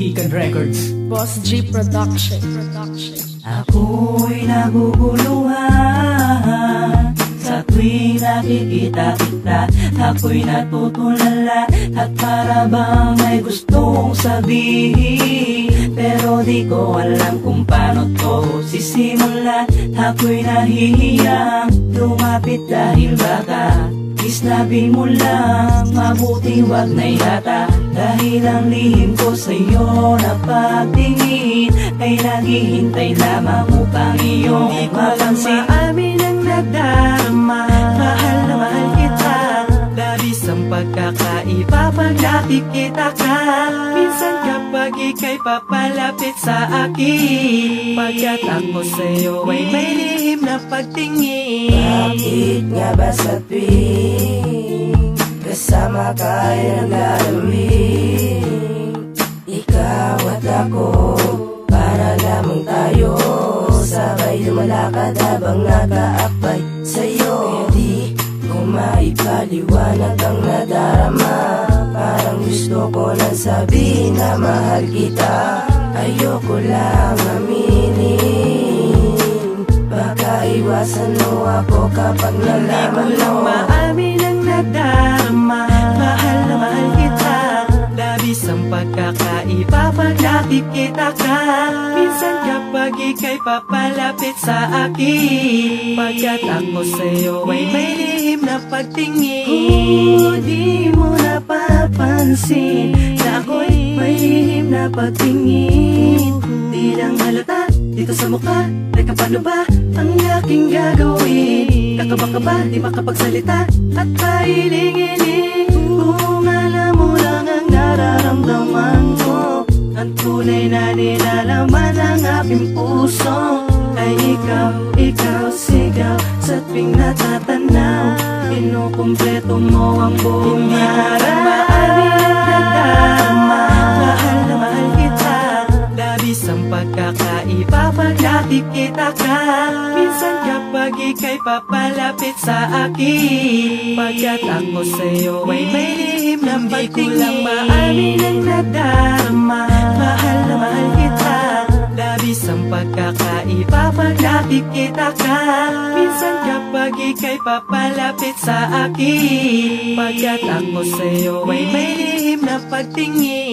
Ikan Records, Boss G Production. Ako'y naguguluhan sa tuwing nakikita kita. Ako'y natutulala at para bang may gustong sabihin, pero di ko alam kung paano to sisimulan. Ako'y nahihiyang lumapit dahil baka isnabi mo lang, mabuti wag na yata. Dahil ang lihim ko sa'yo na pagtingin ay naghihintay lamang upang iyong mapansin. Amin ang nadarama, mahal na mahal kita. Labis ang pagkakaiba pag nakikita ka. Minsan kapag ika'y papalapit sa akin, pagkat ako sa'yo ay may lihim na pagtingin. Bakit nga ba sa tuwing kasama ka ay naglalamig? Ikaw at ako, para lamang tayo sabay lumalakad habang nakaakbay sa'yo. Di ko maipaliwanag ang nadarama, parang gusto ko nang sabihin na mahal kita. Ayoko lang aminin, baka iwasan mo ako kapag nalaman mo. Hindi ko lang maamin ang nadarama, mahal na mahal kita. Labis ang pagkakaiba pag nakikita ka. Minsan kapag ika'y papalapit sa akin, pagkat ako sa'yo ay may lihim na pagtingin. Di mo napapansin na ako'y may lihim na pagtingin. Di lang halata dito sa mukha, teka paano ba ang aking gagawin? Kakaba ka ba, di makapagsalita at pailing-iling? Kung alam mo lang ang nararamdaman ko, ang tunay na nilalaman ng aking puso ay ikaw, sigaw sa tuwing natatanaw. Kinukumpleto mo ang buong araw. Mahal na mahal kita. Labis ang pagkakaiba pag nakikita ka. Minsan kapag ika'y papalapit sa akin, pagkat ako sa'yo ay may lihim na pagtingin. Di ko lang maamin ang nadarama, mahal na mahal kita. Labis ang pagkakaiba pag nakikita ka. Minsan kapag ika'y papalapit sa akin, pagkat ako sa'yo ay may lihim na pagtingin.